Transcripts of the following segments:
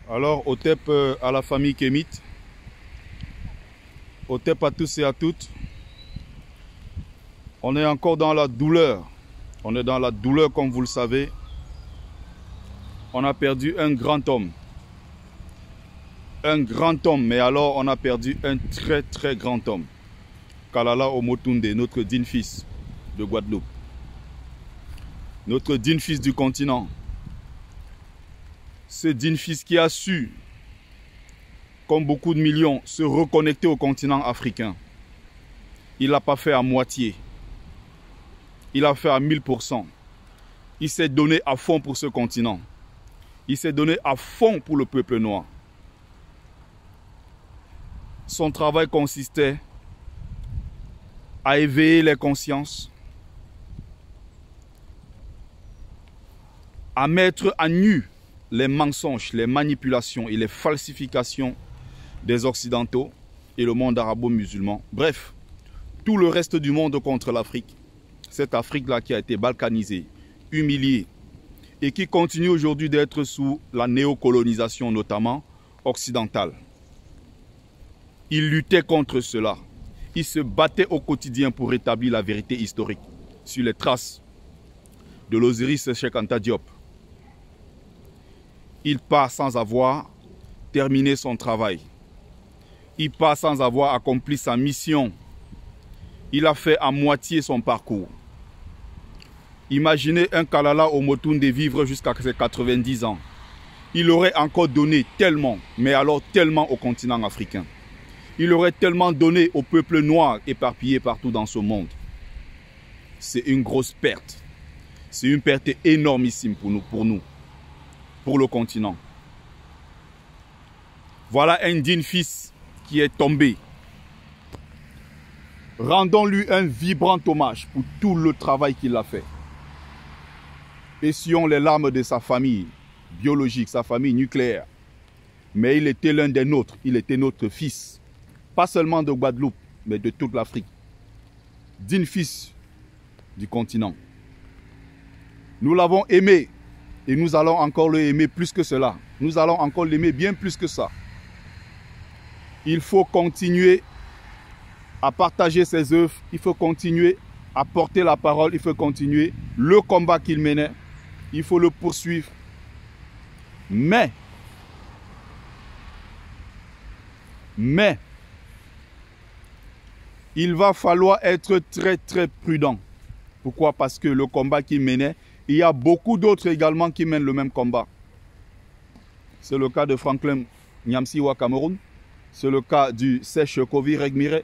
Alors, OTEP à la famille Kémit, OTEP à tous et à toutes. On est encore dans la douleur. On est dans la douleur, comme vous le savez. On a perdu un grand homme. Un grand homme, mais alors on a perdu un très très grand homme. Kalala Omotunde, notre digne fils de Guadeloupe. Notre digne fils du continent. Ce digne fils qui a su, comme beaucoup de millions, se reconnecter au continent africain. Il ne l'a pas fait à moitié. Il a fait à 1000%. Il s'est donné à fond pour ce continent. Il s'est donné à fond pour le peuple noir. Son travail consistait à éveiller les consciences, à mettre à nu les mensonges, les manipulations et les falsifications des Occidentaux et le monde arabo-musulman. Bref, tout le reste du monde contre l'Afrique. Cette Afrique-là qui a été balkanisée, humiliée et qui continue aujourd'hui d'être sous la néocolonisation, notamment occidentale. Il luttait contre cela. Il se battait au quotidien pour rétablir la vérité historique sur les traces de l'Osiris Cheikh Anta Diop. Il part sans avoir terminé son travail. Il part sans avoir accompli sa mission. Il a fait à moitié son parcours. Imaginez un Kalala Omotunde vivre jusqu'à ses 90 ans. Il aurait encore donné tellement, mais alors tellement au continent africain. Il aurait tellement donné au peuple noir éparpillé partout dans ce monde. C'est une grosse perte. C'est une perte énormissime pour nous, pour le continent. Voilà un digne fils qui est tombé. Rendons-lui un vibrant hommage pour tout le travail qu'il a fait. Essuyons les larmes de sa famille biologique, sa famille nucléaire. Mais il était l'un des nôtres, il était notre fils. Pas seulement de Guadeloupe, mais de toute l'Afrique. Digne fils du continent. Nous l'avons aimé et nous allons encore l'aimer plus que cela. Nous allons encore l'aimer bien plus que ça. Il faut continuer à partager ses œuvres, il faut continuer à porter la parole, il faut continuer le combat qu'il menait, il faut le poursuivre. Mais, il va falloir être très très prudent. Pourquoi? Parce que le combat qu'il menait, il y a beaucoup d'autres également qui mènent le même combat. C'est le cas de Franklin Nyamsiwa Cameroun, c'est le cas du Sèche Kovi Regmire,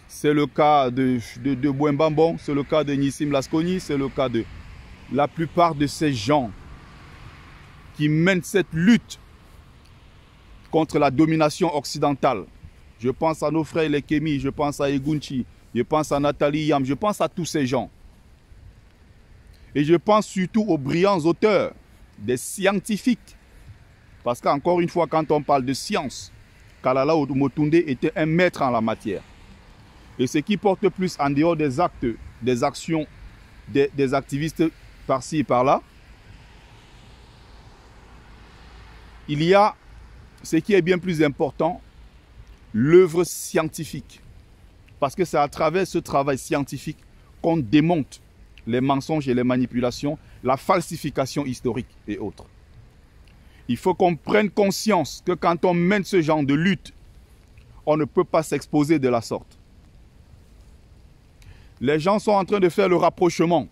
c'est le cas de Bouembambon, c'est le cas de Nissim Laskoni, c'est le cas de la plupart de ces gens qui mènent cette lutte contre la domination occidentale. Je pense à nos frères les Kémi, je pense à Egunchi, je pense à Nathalie Yam, je pense à tous ces gens. Et je pense surtout aux brillants auteurs, des scientifiques. Parce qu'encore une fois, quand on parle de science, Kalala Omotunde était un maître en la matière. Et ce qui porte plus en dehors des actes, des actions, des activistes par-ci et par-là, il y a ce qui est bien plus important, l'œuvre scientifique. Parce que c'est à travers ce travail scientifique qu'on démonte les mensonges et les manipulations, la falsification historique et autres. Il faut qu'on prenne conscience que quand on mène ce genre de lutte, on ne peut pas s'exposer de la sorte. Les gens sont en train de faire le rapprochement.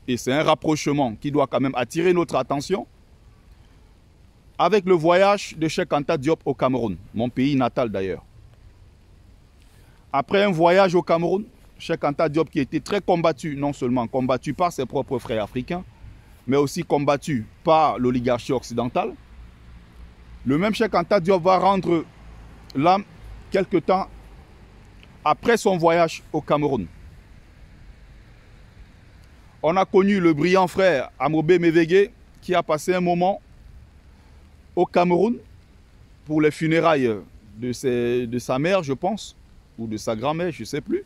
Et c'est un rapprochement qui doit quand même attirer notre attention avec le voyage de Cheikh Anta Diop au Cameroun, mon pays natal d'ailleurs. Après un voyage au Cameroun, Cheikh Anta Diop qui était très combattu, non seulement combattu par ses propres frères africains, mais aussi combattu par l'oligarchie occidentale. Le même Cheikh Anta Diop va rendre l'âme quelque temps après son voyage au Cameroun. On a connu le brillant frère Amobé Mévégué qui a passé un moment au Cameroun pour les funérailles de sa mère, je pense, ou de sa grand-mère, je ne sais plus,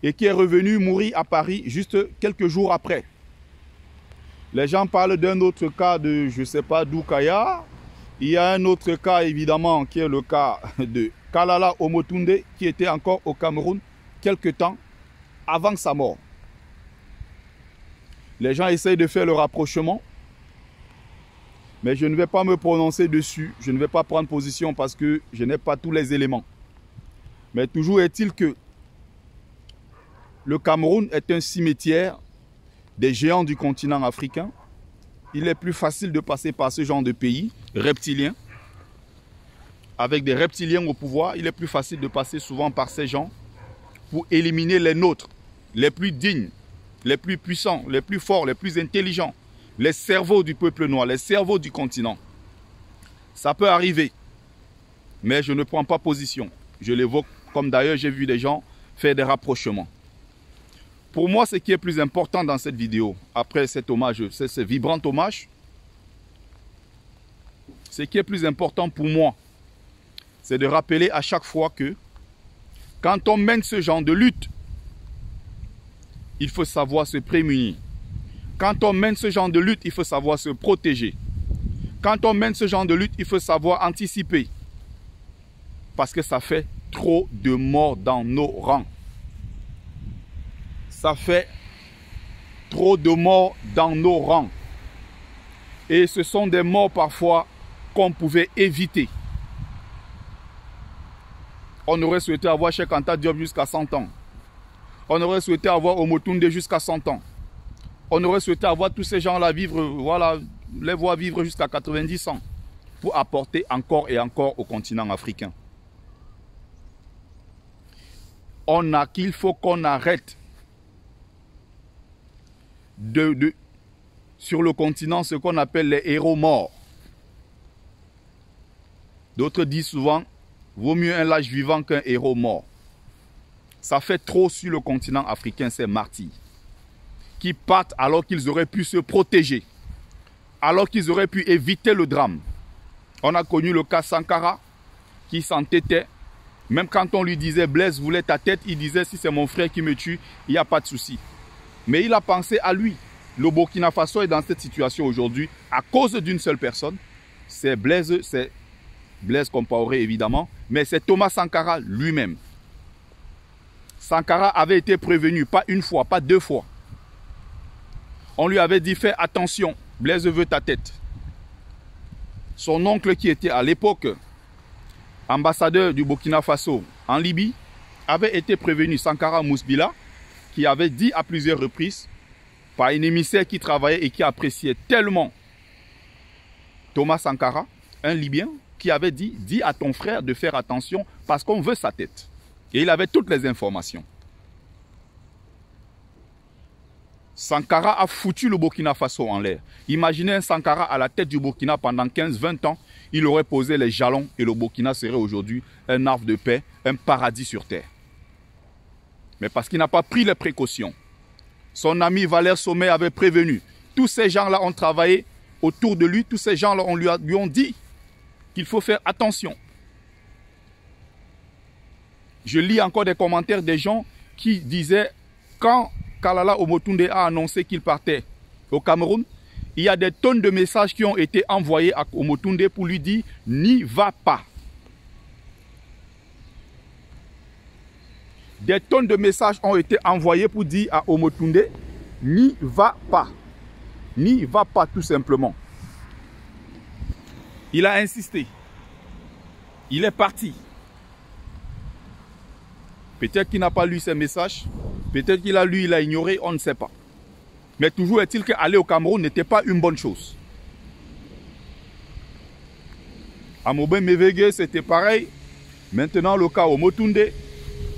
et qui est revenu mourir à Paris juste quelques jours après. Les gens parlent d'un autre cas de, je ne sais pas, Doukaya, Il y a un autre cas, évidemment, qui est le cas de Kalala Omotunde, qui était encore au Cameroun quelque temps avant sa mort. Les gens essayent de faire le rapprochement, mais je ne vais pas me prononcer dessus. Je ne vais pas prendre position parce que je n'ai pas tous les éléments. Mais toujours est-il que le Cameroun est un cimetière des géants du continent africain. Il est plus facile de passer par ce genre de pays reptiliens. Avec des reptiliens au pouvoir, il est plus facile de passer souvent par ces gens pour éliminer les nôtres, les plus dignes, les plus puissants, les plus forts, les plus intelligents, les cerveaux du peuple noir, les cerveaux du continent. Ça peut arriver, mais je ne prends pas position. Je l'évoque comme d'ailleurs j'ai vu des gens faire des rapprochements. Pour moi, ce qui est plus important dans cette vidéo, après cet hommage, ce vibrant hommage, ce qui est plus important pour moi, c'est de rappeler à chaque fois que quand on mène ce genre de lutte, il faut savoir se prémunir. Quand on mène ce genre de lutte, il faut savoir se protéger. Quand on mène ce genre de lutte, il faut savoir anticiper. Parce que ça fait trop de morts dans nos rangs. Ça fait trop de morts dans nos rangs. Et ce sont des morts parfois qu'on pouvait éviter. On aurait souhaité avoir Cheikh Anta Diop jusqu'à 100 ans. On aurait souhaité avoir Omotunde jusqu'à 100 ans. On aurait souhaité avoir tous ces gens-là vivre, voilà, les voir vivre jusqu'à 90 ans pour apporter encore et encore au continent africain. Il faut qu'on arrête sur le continent ce qu'on appelle les héros morts. D'autres disent souvent, vaut mieux un lâche vivant qu'un héros mort. Ça fait trop sur le continent africain, ces martyrs, qui partent alors qu'ils auraient pu se protéger, alors qu'ils auraient pu éviter le drame. On a connu le cas Sankara, qui s'entêtait. Même quand on lui disait, Blaise voulait ta tête, il disait, si c'est mon frère qui me tue, il n'y a pas de souci. Mais il a pensé à lui. Le Burkina Faso est dans cette situation aujourd'hui à cause d'une seule personne. C'est Blaise Compaoré évidemment, mais c'est Thomas Sankara lui-même. Sankara avait été prévenu, pas une fois, pas deux fois. On lui avait dit, fais attention, Blaise veut ta tête. Son oncle qui était à l'époque ambassadeur du Burkina Faso en Libye avait été prévenu, Sankara Mousbila, qui avait dit à plusieurs reprises, par un émissaire qui travaillait et qui appréciait tellement Thomas Sankara, un Libyen, qui avait dit, dis à ton frère de faire attention parce qu'on veut sa tête. Et il avait toutes les informations. Sankara a foutu le Burkina Faso en l'air. Imaginez un Sankara à la tête du Burkina pendant 15-20 ans. Il aurait posé les jalons et le Burkina serait aujourd'hui un havre de paix, un paradis sur terre. Mais parce qu'il n'a pas pris les précautions. Son ami Valère Sommet avait prévenu. Tous ces gens-là ont travaillé autour de lui. Tous ces gens-là lui ont dit qu'il faut faire attention. Je lis encore des commentaires des gens qui disaient quand Kalala Omotunde a annoncé qu'il partait au Cameroun, il y a des tonnes de messages qui ont été envoyés à Omotunde pour lui dire « n'y va pas ». Des tonnes de messages ont été envoyés pour dire à Omotunde « n'y va pas ». N'y va pas tout simplement. Il a insisté. Il est parti. Peut-être qu'il n'a pas lu ces messages. Peut-être qu'il a lu, il a ignoré, on ne sait pas. Mais toujours est-il qu'aller au Cameroun n'était pas une bonne chose. À Mobé Mévégué, c'était pareil. Maintenant, le cas Omotunde,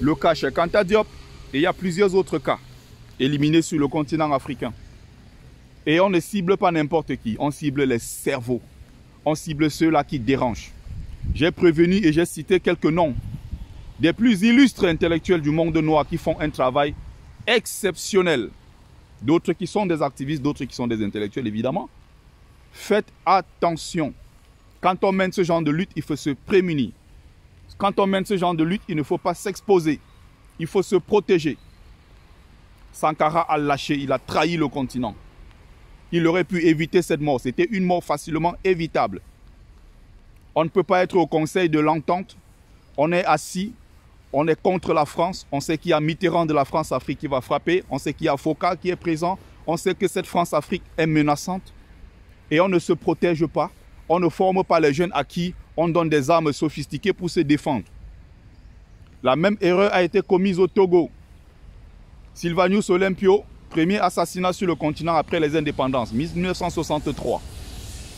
le cas Cheikh Anta Diop, et il y a plusieurs autres cas éliminés sur le continent africain. Et on ne cible pas n'importe qui, on cible les cerveaux. On cible ceux-là qui dérangent. J'ai prévenu et j'ai cité quelques noms des plus illustres intellectuels du monde noir qui font un travail exceptionnel. D'autres qui sont des activistes, d'autres qui sont des intellectuels, évidemment. Faites attention. Quand on mène ce genre de lutte, il faut se prémunir. Quand on mène ce genre de lutte, il ne faut pas s'exposer. Il faut se protéger. Sankara a lâché, il a trahi le continent. Il aurait pu éviter cette mort. C'était une mort facilement évitable. On ne peut pas être au Conseil de l'entente. On est assis, on est contre la France. On sait qu'il y a Mitterrand de la France-Afrique qui va frapper. On sait qu'il y a Foucault qui est présent. On sait que cette France-Afrique est menaçante. Et on ne se protège pas. On ne forme pas les jeunes à qui on donne des armes sophistiquées pour se défendre. La même erreur a été commise au Togo. Sylvanus Olympio, premier assassinat sur le continent après les indépendances, 1963.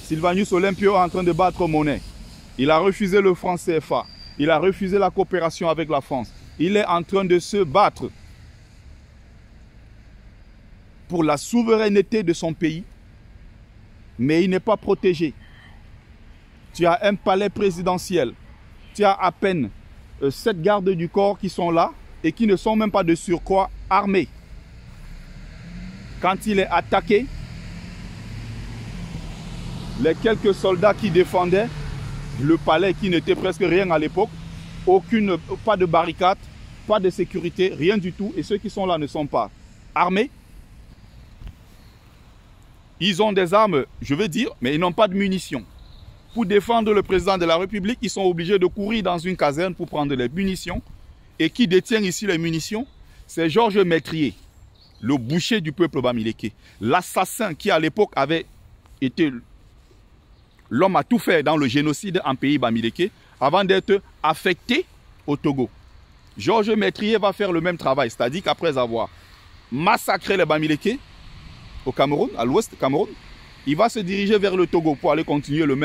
Sylvanus Olympio est en train de battre monnaie. Il a refusé le franc CFA. Il a refusé la coopération avec la France. Il est en train de se battre pour la souveraineté de son pays, mais il n'est pas protégé. Tu as un palais présidentiel. Tu as à peine 7 gardes du corps qui sont là et qui ne sont même pas de surcroît armés. Quand il est attaqué, les quelques soldats qui défendaient le palais, qui n'était presque rien à l'époque, pas de barricade, pas de sécurité, rien du tout. Et ceux qui sont là ne sont pas armés. Ils ont des armes, je veux dire, mais ils n'ont pas de munitions. Pour défendre le président de la République, ils sont obligés de courir dans une caserne pour prendre les munitions. Et qui détient ici les munitions? C'est Georges Métrier, le boucher du peuple bamileke. L'assassin qui à l'époque avait été l'homme à tout faire dans le génocide en pays bamileke avant d'être affecté au Togo. Georges Métrier va faire le même travail, c'est-à-dire qu'après avoir massacré les bamileke au Cameroun, à l'ouest du Cameroun, il va se diriger vers le Togo pour aller continuer le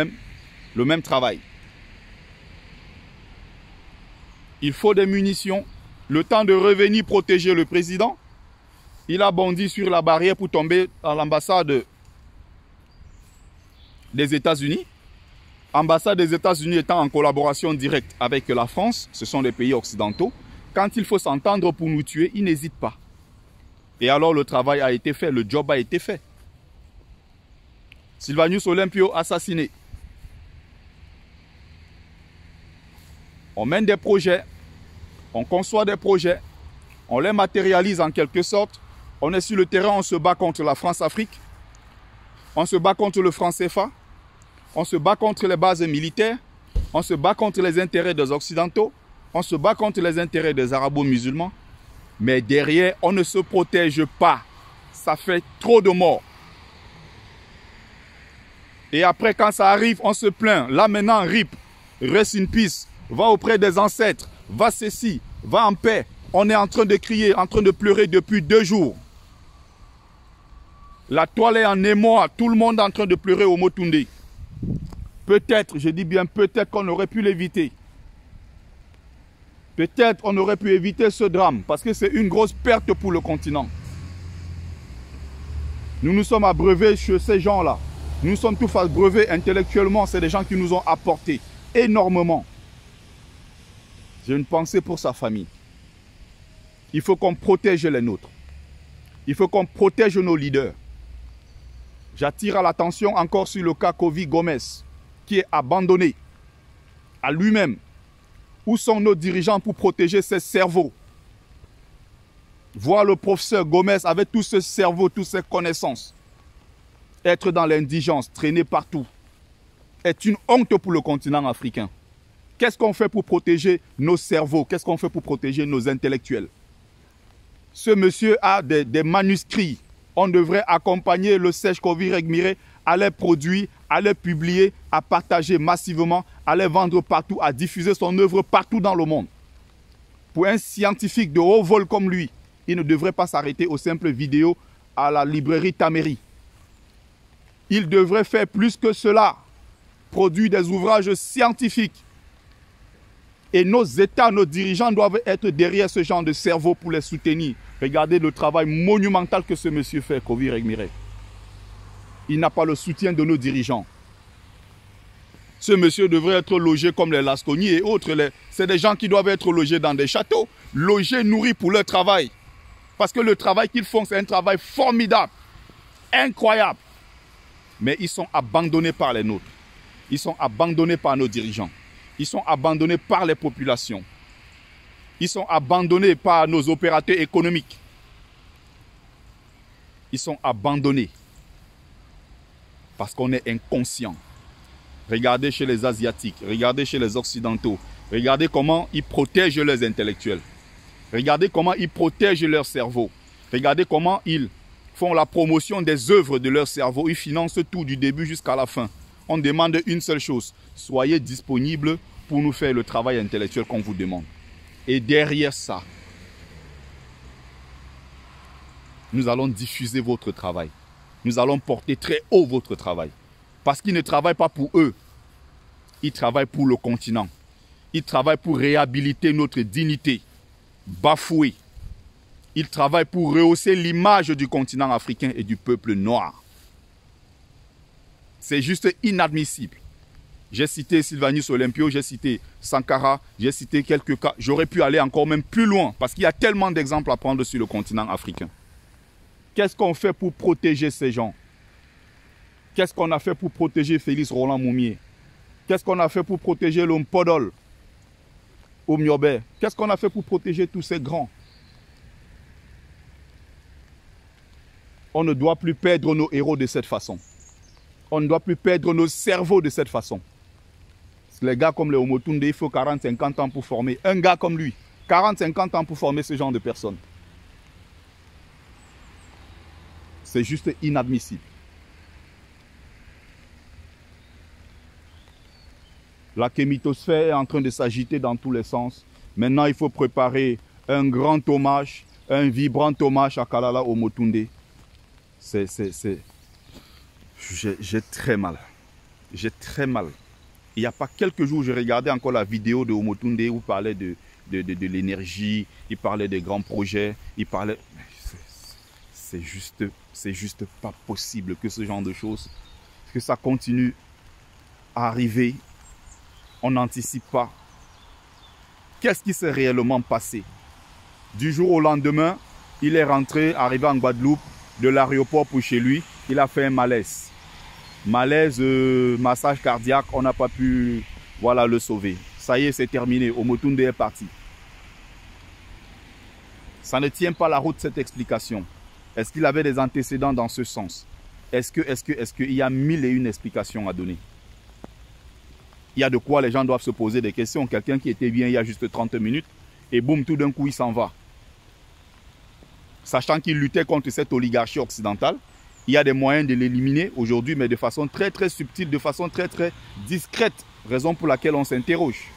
même travail. Il faut des munitions. Le temps de revenir protéger le président, il a bondi sur la barrière pour tomber à l'ambassade des États-Unis. L'ambassade des États-Unis étant en collaboration directe avec la France, ce sont les pays occidentaux. Quand il faut s'entendre pour nous tuer, ils n'hésitent pas. Et alors le travail a été fait, le job a été fait. Sylvanus Olympio assassiné. On mène des projets, on conçoit des projets, on les matérialise en quelque sorte. On est sur le terrain, on se bat contre la France-Afrique, on se bat contre le franc CFA, on se bat contre les bases militaires, on se bat contre les intérêts des Occidentaux, on se bat contre les intérêts des Arabo-musulmans. Mais derrière, on ne se protège pas. Ça fait trop de morts. Et après, quand ça arrive, on se plaint. Là maintenant, RIP, rest in peace, va auprès des ancêtres, va ceci, va en paix. On est en train de crier, en train de pleurer depuis 2 jours. La toile est en émoi, tout le monde est en train de pleurer au Motunde. Peut-être, je dis bien peut-être qu'on aurait pu l'éviter. Peut-être on aurait pu éviter ce drame parce que c'est une grosse perte pour le continent. Nous nous sommes abreuvés chez ces gens-là. Nous sommes tous abreuvés intellectuellement. C'est des gens qui nous ont apporté énormément. J'ai une pensée pour sa famille. Il faut qu'on protège les nôtres. Il faut qu'on protège nos leaders. J'attire à l'attention encore sur le cas Kovi Gomez, qui est abandonné à lui-même. Où sont nos dirigeants pour protéger ses cerveaux? Voir le professeur Gomez avec tout ce cerveau, toutes ces connaissances, être dans l'indigence, traîner partout, est une honte pour le continent africain. Qu'est-ce qu'on fait pour protéger nos cerveaux? Qu'est-ce qu'on fait pour protéger nos intellectuels? Ce monsieur a des manuscrits. On devrait accompagner le Sèche Kovi Regmiré à les produire, à les publier, à partager massivement, à les vendre partout, à diffuser son œuvre partout dans le monde. Pour un scientifique de haut vol comme lui, il ne devrait pas s'arrêter aux simples vidéos à la librairie Tameri. Il devrait faire plus que cela, produire des ouvrages scientifiques. Et nos États, nos dirigeants doivent être derrière ce genre de cerveau pour les soutenir. Regardez le travail monumental que ce monsieur fait, Kovi Regmiré. Il n'a pas le soutien de nos dirigeants. Ce monsieur devrait être logé comme les Lasconi et autres. C'est des gens qui doivent être logés dans des châteaux, logés, nourris pour leur travail. Parce que le travail qu'ils font, c'est un travail formidable, incroyable. Mais ils sont abandonnés par les nôtres. Ils sont abandonnés par nos dirigeants. Ils sont abandonnés par les populations. Ils sont abandonnés par nos opérateurs économiques. Ils sont abandonnés parce qu'on est inconscient. Regardez chez les Asiatiques, regardez chez les Occidentaux. Regardez comment ils protègent leurs intellectuels. Regardez comment ils protègent leur cerveau. Regardez comment ils font la promotion des œuvres de leur cerveau. Ils financent tout du début jusqu'à la fin. On demande une seule chose. Soyez disponibles pour nous faire le travail intellectuel qu'on vous demande. Et derrière ça, nous allons diffuser votre travail. Nous allons porter très haut votre travail. Parce qu'ils ne travaillent pas pour eux. Ils travaillent pour le continent. Ils travaillent pour réhabiliter notre dignité, bafouée. Ils travaillent pour rehausser l'image du continent africain et du peuple noir. C'est juste inadmissible. J'ai cité Sylvanus Olympio, j'ai cité Sankara, j'ai cité quelques cas. J'aurais pu aller encore même plus loin parce qu'il y a tellement d'exemples à prendre sur le continent africain. Qu'est-ce qu'on fait pour protéger ces gens? Qu'est-ce qu'on a fait pour protéger Félix Roland Moumié? Qu'est-ce qu'on a fait pour protéger l'homme Podol, Omniobé? Qu'est-ce qu'on a fait pour protéger tous ces grands? On ne doit plus perdre nos héros de cette façon. On ne doit plus perdre nos cerveaux de cette façon. Les gars comme les Omotunde, il faut 40-50 ans pour former. Un gars comme lui, 40-50 ans pour former ce genre de personnes. C'est juste inadmissible. La kémitosphère est en train de s'agiter dans tous les sens. Maintenant, il faut préparer un grand hommage, un vibrant hommage à Kalala Omotunde. J'ai très mal. J'ai très mal. Il n'y a pas quelques jours, je regardais encore la vidéo de Omotunde où il parlait de l'énergie, il parlait des grands projets, il parlait... C'est juste pas possible que ce genre de choses, que ça continue à arriver. On n'anticipe pas. Qu'est-ce qui s'est réellement passé? Du jour au lendemain, il est rentré, arrivé en Guadeloupe, de l'aéroport pour chez lui, il a fait un malaise. Malaise, massage cardiaque, on n'a pas pu le sauver. Ça y est, c'est terminé. Omotunde est parti. Ça ne tient pas la route, cette explication. Est-ce qu'il avait des antécédents dans ce sens? Est-ce qu'il y a 1001 explications à donner? Il y a de quoi les gens doivent se poser des questions. Quelqu'un qui était bien il y a juste 30 minutes, et boum, tout d'un coup, il s'en va. Sachant qu'il luttait contre cette oligarchie occidentale, il y a des moyens de l'éliminer aujourd'hui, mais de façon très très subtile, de façon très très discrète. Raison pour laquelle on s'interroge.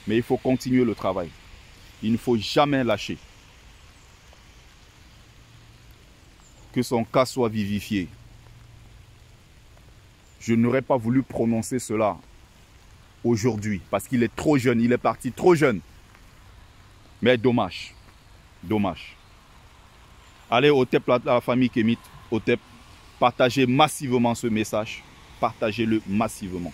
Mais il faut continuer le travail. Il ne faut jamais lâcher. Que son cas soit vivifié. Je n'aurais pas voulu prononcer cela aujourd'hui parce qu'il est trop jeune, il est parti trop jeune. Mais dommage, dommage. Allez au TEP, la famille Kémit, au TEP, partagez massivement ce message, partagez-le massivement.